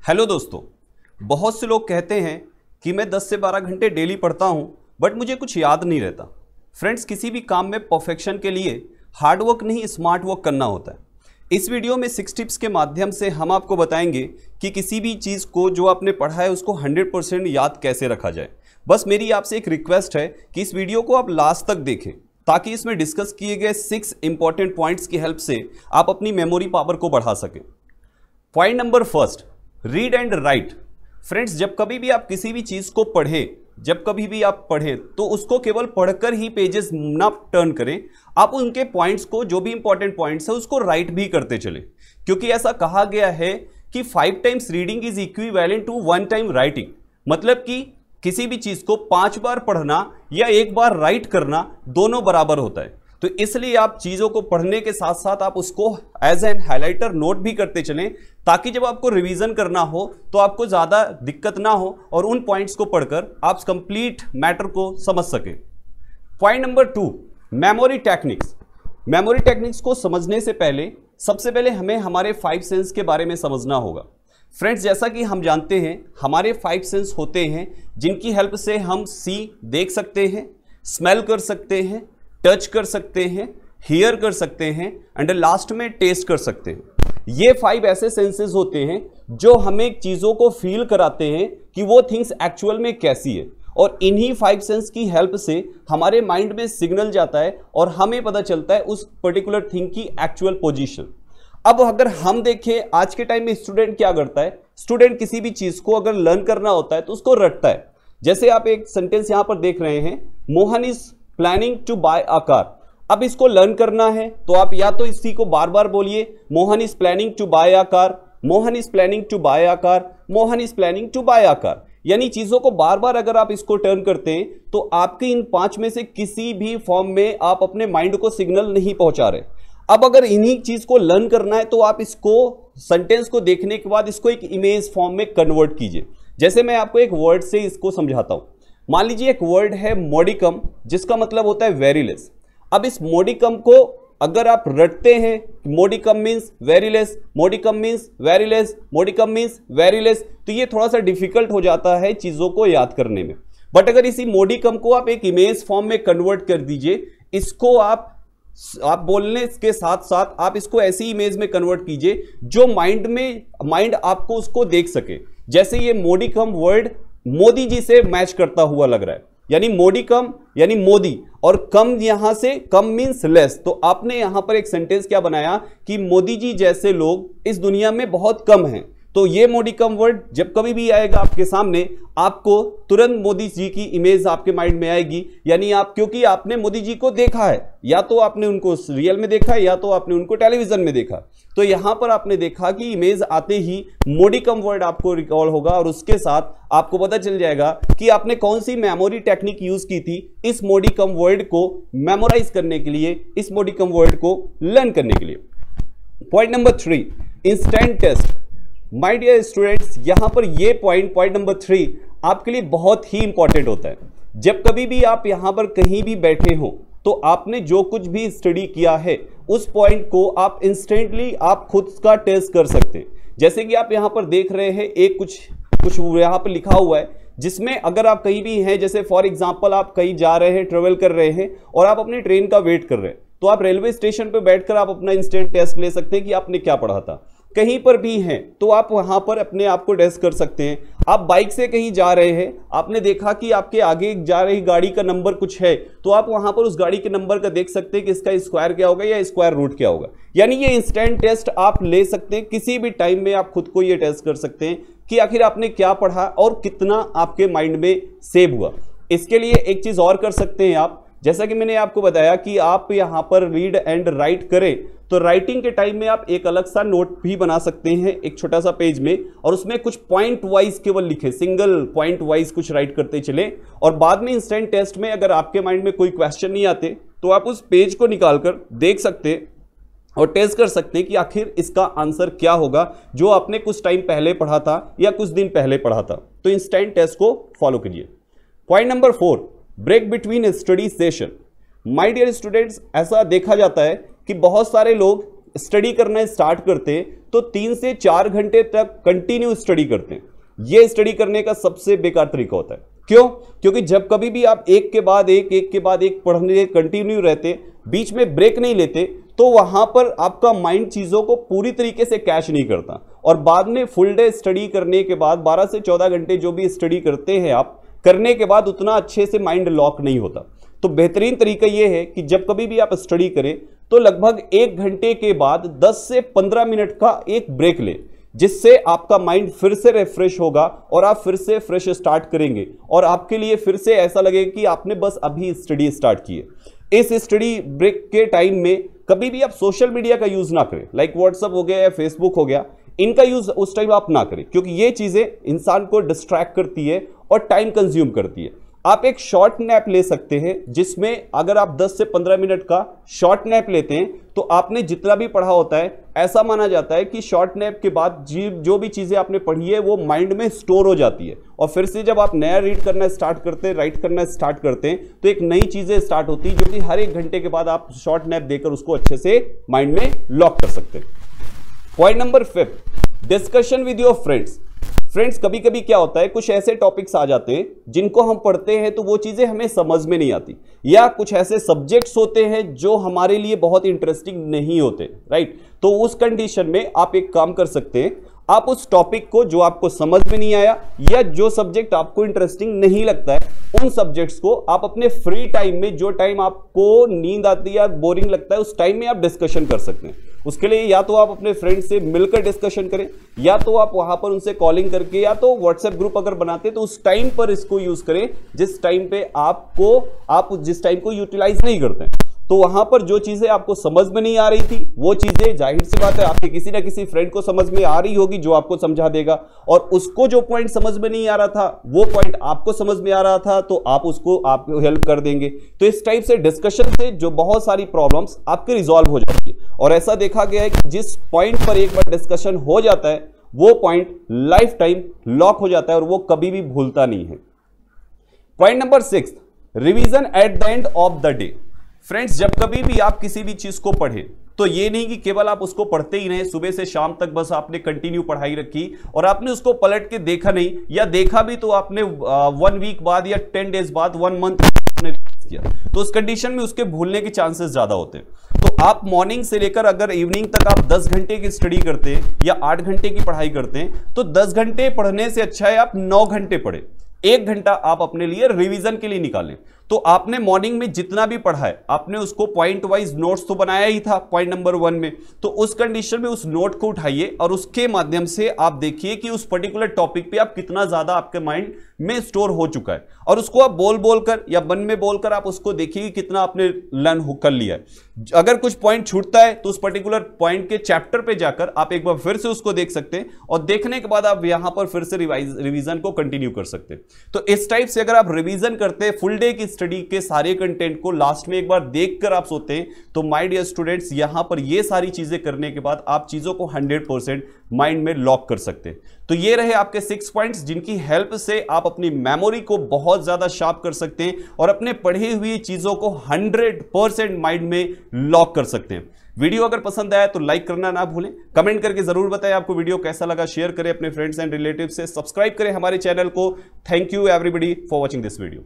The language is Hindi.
हेलो दोस्तों, बहुत से लोग कहते हैं कि मैं 10 से 12 घंटे डेली पढ़ता हूं, बट मुझे कुछ याद नहीं रहता। फ्रेंड्स, किसी भी काम में परफेक्शन के लिए हार्ड वर्क नहीं, स्मार्ट वर्क करना होता है। इस वीडियो में 6 टिप्स के माध्यम से हम आपको बताएंगे कि किसी भी चीज़ को जो आपने पढ़ा है उसको 100% याद कैसे रखा जाए। बस मेरी आपसे एक रिक्वेस्ट है कि इस वीडियो को आप लास्ट तक देखें, ताकि इसमें डिस्कस किए गए 6 इंपॉर्टेंट पॉइंट्स की हेल्प से आप अपनी मेमोरी पावर को बढ़ा सकें। Point number first, read and right. Friends, जब कभी भी आप किसी भी चीज़ को पढ़ें तो उसको केवल पढ़कर ही पेजेस ना टर्न करें, आप उनके पॉइंट्स को, जो भी इंपॉर्टेंट पॉइंट्स है, उसको राइट भी करते चलें। क्योंकि ऐसा कहा गया है कि 5 times reading is equivalent to 1 time writing. मतलब कि किसी भी चीज़ को 5 बार पढ़ना या 1 बार राइट करना दोनों बराबर होता है। तो इसलिए आप चीज़ों को पढ़ने के साथ साथ आप उसको एज एन हाइलाइटर नोट भी करते चलें, ताकि जब आपको रिवीजन करना हो तो आपको ज़्यादा दिक्कत ना हो और उन पॉइंट्स को पढ़कर आप कंप्लीट मैटर को समझ सकें। Point number 2, memory techniques. Memory techniques को समझने से पहले सबसे पहले हमें हमारे 5 सेंस के बारे में समझना होगा। फ्रेंड्स, जैसा कि हम जानते हैं, हमारे 5 सेंस होते हैं जिनकी हेल्प से हम देख सकते हैं, स्मेल कर सकते हैं, टच कर सकते हैं, हियर कर सकते हैं एंड लास्ट में टेस्ट कर सकते हैं। ये 5 ऐसे सेंसेस होते हैं जो हमें चीज़ों को फील कराते हैं कि वो थिंग्स एक्चुअल में कैसी है, और इन्हीं 5 सेंस की हेल्प से हमारे माइंड में सिग्नल जाता है और हमें पता चलता है उस पर्टिकुलर थिंग की एक्चुअल पोजीशन। अब अगर हम देखें, आज के टाइम में स्टूडेंट क्या करता है, स्टूडेंट किसी भी चीज़ को अगर लर्न करना होता है तो उसको रटता है। जैसे आप एक सेंटेंस यहाँ पर देख रहे हैं, Mohan is planning to buy a car. अब इसको लर्न करना है तो आप या तो इसी को बार बार बोलिए, Mohan is planning to buy a car, Mohan is planning to buy a car, Mohan is planning to buy a car. यानी चीज़ों को बार बार अगर आप इसको टर्न करते हैं तो आपके इन 5 में से किसी भी फॉर्म में आप अपने माइंड को सिग्नल नहीं पहुंचा रहे। अब अगर इन्हीं चीज़ को लर्न करना है तो आप इसको सेंटेंस को देखने के बाद इसको एक इमेज फॉर्म में कन्वर्ट कीजिए। जैसे मैं आपको एक वर्ड से इसको समझाता हूं। मान लीजिए एक वर्ड है मोडिकम, जिसका मतलब होता है वेरी लेस। अब इस मोडिकम को अगर आप रटते हैं, modicum means very less, modicum means very less, modicum means very less, तो ये थोड़ा सा डिफिकल्ट हो जाता है चीज़ों को याद करने में। बट अगर इसी मोडिकम को आप एक इमेज फॉर्म में कन्वर्ट कर दीजिए, इसको आप बोलने के साथ साथ आप इसको ऐसी इमेज में कन्वर्ट कीजिए जो माइंड आपको उसको देख सके। जैसे ये मोडिकम वर्ड मोदी जी से मैच करता हुआ लग रहा है, यानी मोडिकम यानी मोदी, और कम यहां से कम मीन्स लेस। तो आपने यहां पर एक सेंटेंस क्या बनाया कि मोदी जी जैसे लोग इस दुनिया में बहुत कम हैं। तो ये मोडिकम वर्ड जब कभी भी आएगा आपके सामने, आपको तुरंत मोदी जी की इमेज आपके माइंड में आएगी। यानी क्योंकि आपने मोदी जी को देखा है, या तो आपने उनको रियल में देखा है या तो आपने उनको टेलीविजन में देखा। तो यहां पर आपने देखा कि इमेज आते ही मोडिकम वर्ड आपको रिकॉल होगा और उसके साथ आपको पता चल जाएगा कि आपने कौन सी मेमोरी टेक्निक यूज की थी इस मोडिकम वर्ड को मेमोराइज करने के लिए, इस मोडिकम वर्ड को लर्न करने के लिए। Point number 3, instant test. My dear students, यहां पर ये पॉइंट नंबर 3 आपके लिए बहुत ही इंपॉर्टेंट होता है। जब कभी भी आप यहां पर कहीं भी बैठे हो तो आपने जो कुछ भी स्टडी किया है उस पॉइंट को आप इंस्टेंटली आप खुद का टेस्ट कर सकते हैं। जैसे कि आप यहां पर देख रहे हैं, एक कुछ यहां पर लिखा हुआ है, जिसमें अगर आप कहीं भी हैं, जैसे फॉर एग्जांपल आप कहीं जा रहे हैं, ट्रेवल कर रहे हैं और आप अपनी ट्रेन का वेट कर रहे हैं, तो आप रेलवे स्टेशन पर बैठकर आप अपना इंस्टेंट टेस्ट ले सकते हैं कि आपने क्या पढ़ा था। कहीं पर भी हैं तो आप वहां पर अपने आप को टेस्ट कर सकते हैं। आप बाइक से कहीं जा रहे हैं, आपने देखा कि आपके आगे जा रही गाड़ी का नंबर कुछ है, तो आप वहां पर उस गाड़ी के नंबर का देख सकते हैं कि इसका स्क्वायर क्या होगा या स्क्वायर रूट क्या होगा। यानी ये इंस्टेंट टेस्ट आप ले सकते हैं, किसी भी टाइम में आप खुद को ये टेस्ट कर सकते हैं कि आखिर आपने क्या पढ़ा और कितना आपके माइंड में सेव हुआ। इसके लिए एक चीज और कर सकते हैं आप, जैसा कि मैंने आपको बताया कि आप यहां पर रीड एंड राइट करें, तो राइटिंग के टाइम में आप एक अलग सा नोट भी बना सकते हैं एक छोटा सा पेज में, और उसमें कुछ पॉइंट वाइज केवल लिखे, सिंगल पॉइंट वाइज कुछ राइट करते चले। और बाद में इंस्टेंट टेस्ट में अगर आपके माइंड में कोई क्वेश्चन नहीं आते तो आप उस पेज को निकालकर देख सकते और टेस्ट कर सकते हैं कि आखिर इसका आंसर क्या होगा जो आपने कुछ टाइम पहले पढ़ा था या कुछ दिन पहले पढ़ा था। तो इंस्टेंट टेस्ट को फॉलो कीजिए। Point number 4, break between study session. My dear students, ऐसा देखा जाता है कि बहुत सारे लोग स्टडी करना स्टार्ट करते हैं तो 3 से 4 घंटे तक कंटिन्यू स्टडी करते हैं। यह स्टडी करने का सबसे बेकार तरीका होता है। क्यों? क्योंकि जब कभी भी आप एक के बाद एक पढ़ने कंटिन्यू रहते, बीच में ब्रेक नहीं लेते, तो वहां पर आपका माइंड चीजों को पूरी तरीके से कैच नहीं करता और बाद में फुल डे स्टडी करने के बाद 12 से 14 घंटे जो भी स्टडी करते हैं आप, करने के बाद उतना अच्छे से माइंड लॉक नहीं होता। तो बेहतरीन तरीका यह है कि जब कभी भी आप स्टडी करें तो लगभग 1 घंटे के बाद 10 से 15 मिनट का एक ब्रेक लें, जिससे आपका माइंड फिर से रिफ्रेश होगा और आप फिर से फ्रेश स्टार्ट करेंगे और आपके लिए फिर से ऐसा लगेगा कि आपने बस अभी स्टडी स्टार्ट की है। इस स्टडी ब्रेक के टाइम में कभी भी आप सोशल मीडिया का यूज ना करें, लाइक व्हाट्सएप हो गया या फेसबुक हो गया, इनका यूज उस टाइम आप ना करें, क्योंकि ये चीजें इंसान को डिस्ट्रैक्ट करती है और टाइम कंज्यूम करती है। आप एक शॉर्ट नैप ले सकते हैं, जिसमें अगर आप 10 से 15 मिनट का शॉर्ट नैप लेते हैं तो आपने जितना भी पढ़ा होता है, ऐसा माना जाता है कि शॉर्ट नैप के बाद जो भी चीजें आपने पढ़ी है वो माइंड में स्टोर हो जाती है और फिर से जब आप नया रीड करना स्टार्ट करते हैं, राइट करना स्टार्ट करते हैं, तो एक नई चीजें स्टार्ट होती है जो कि हर 1 घंटे के बाद आप शॉर्ट नैप देकर उसको अच्छे से माइंड में लॉक कर सकते हैं। Point number 5, discussion with your friends. Friends, कभी कभी क्या होता है, कुछ ऐसे टॉपिक्स आ जाते हैं जिनको हम पढ़ते हैं तो वो चीजें हमें समझ में नहीं आती, या कुछ ऐसे सब्जेक्ट्स होते हैं जो हमारे लिए बहुत इंटरेस्टिंग नहीं होते, राइट। तो उस कंडीशन में आप एक काम कर सकते हैं, आप उस टॉपिक को जो आपको समझ में नहीं आया या जो सब्जेक्ट आपको इंटरेस्टिंग नहीं लगता है, उन सब्जेक्ट्स को आप अपने फ्री टाइम में, जो टाइम आपको नींद आती है या बोरिंग लगता है, उस टाइम में आप डिस्कशन कर सकते हैं। उसके लिए या तो आप अपने फ्रेंड से मिलकर डिस्कशन करें, या तो आप वहां पर उनसे कॉलिंग करके, या तो व्हाट्सएप ग्रुप अगर बनाते तो उस टाइम पर इसको यूज करें जिस टाइम पे आप जिस टाइम को यूटिलाइज नहीं करते। तो वहां पर जो चीजें आपको समझ में नहीं आ रही थी, वो चीजें जाहिर सी बात है आपके किसी ना किसी फ्रेंड को समझ में आ रही होगी जो आपको समझा देगा, और उसको जो पॉइंट समझ में नहीं आ रहा था वो पॉइंट आपको समझ में आ रहा था, तो आप हेल्प कर देंगे। तो इस टाइप से डिस्कशन से जो बहुत सारी प्रॉब्लम्स आपके रिजॉल्व हो जाती है, और ऐसा देखा गया है कि जिस पॉइंट पर एक बार डिस्कशन हो जाता है वो पॉइंट लाइफ टाइम लॉक हो जाता है और वो कभी भी भूलता नहीं है। Point number 6, revision at the end of the day. Friends, जब कभी भी आप किसी भी चीज को पढ़ें तो ये नहीं कि केवल आप उसको पढ़ते ही रहे, सुबह से शाम तक बस आपने कंटिन्यू पढ़ाई रखी और आपने उसको पलट के देखा नहीं, या देखा भी तो आपने 1 वीक बाद या 10 डेज बाद, 1 मंथ किया, तो उस कंडीशन में उसके भूलने के चांसेस ज्यादा होते हैं। तो आप मॉर्निंग से लेकर अगर इवनिंग तक आप 10 घंटे की स्टडी करते हैं या 8 घंटे की पढ़ाई करते हैं, तो 10 घंटे पढ़ने से अच्छा है आप 9 घंटे पढ़े, 1 घंटा आप अपने लिए रिवीजन के लिए निकालें। तो आपने मॉर्निंग में जितना भी पढ़ा है, आपने उसको पॉइंट वाइज नोट्स तो बनाया ही था पॉइंट नंबर 1 में, तो उस कंडीशन में उस नोट को उठाइए और उसके माध्यम से आप देखिए कि उस पर्टिकुलर टॉपिक पे आप कितना ज्यादा आपके माइंड में स्टोर हो चुका है, और उसको आप बोलकर या मन में बोलकर आप उसको देखिए कि कितना आपने लर्न कर लिया है। अगर कुछ पॉइंट छूटता है तो उस पर्टिकुलर पॉइंट के चैप्टर पे जाकर आप एक बार फिर से उसको देख सकते हैं, और देखने के बाद आप यहां पर फिर से रिवीजन को कंटिन्यू कर सकते हैं। तो इस टाइप से अगर आप रिवीजन करते हैं फुल डे की स्टडी के सारे कंटेंट को, लास्ट में एक बार देखकर आप सोते हैं, तो माय डियर स्टूडेंट्स, यहां पर ये सारी चीजें करने के बाद आप चीजों को 100% माइंड में लॉक कर सकते हैं। तो ये रहे आपके 6 पॉइंट्स जिनकी हेल्प से आप अपनी मेमोरी को बहुत ज्यादा शार्प कर सकते हैं और अपने पढ़ी हुई चीजों को 100% माइंड में लॉक कर सकते हैं। वीडियो अगर पसंद आया तो लाइक करना ना भूलें, कमेंट करके जरूर बताएं आपको वीडियो कैसा लगा, शेयर करें अपने फ्रेंड्स एंड रिलेटिव से, सब्सक्राइब करें हमारे चैनल को। Thank you everybody for watching this video.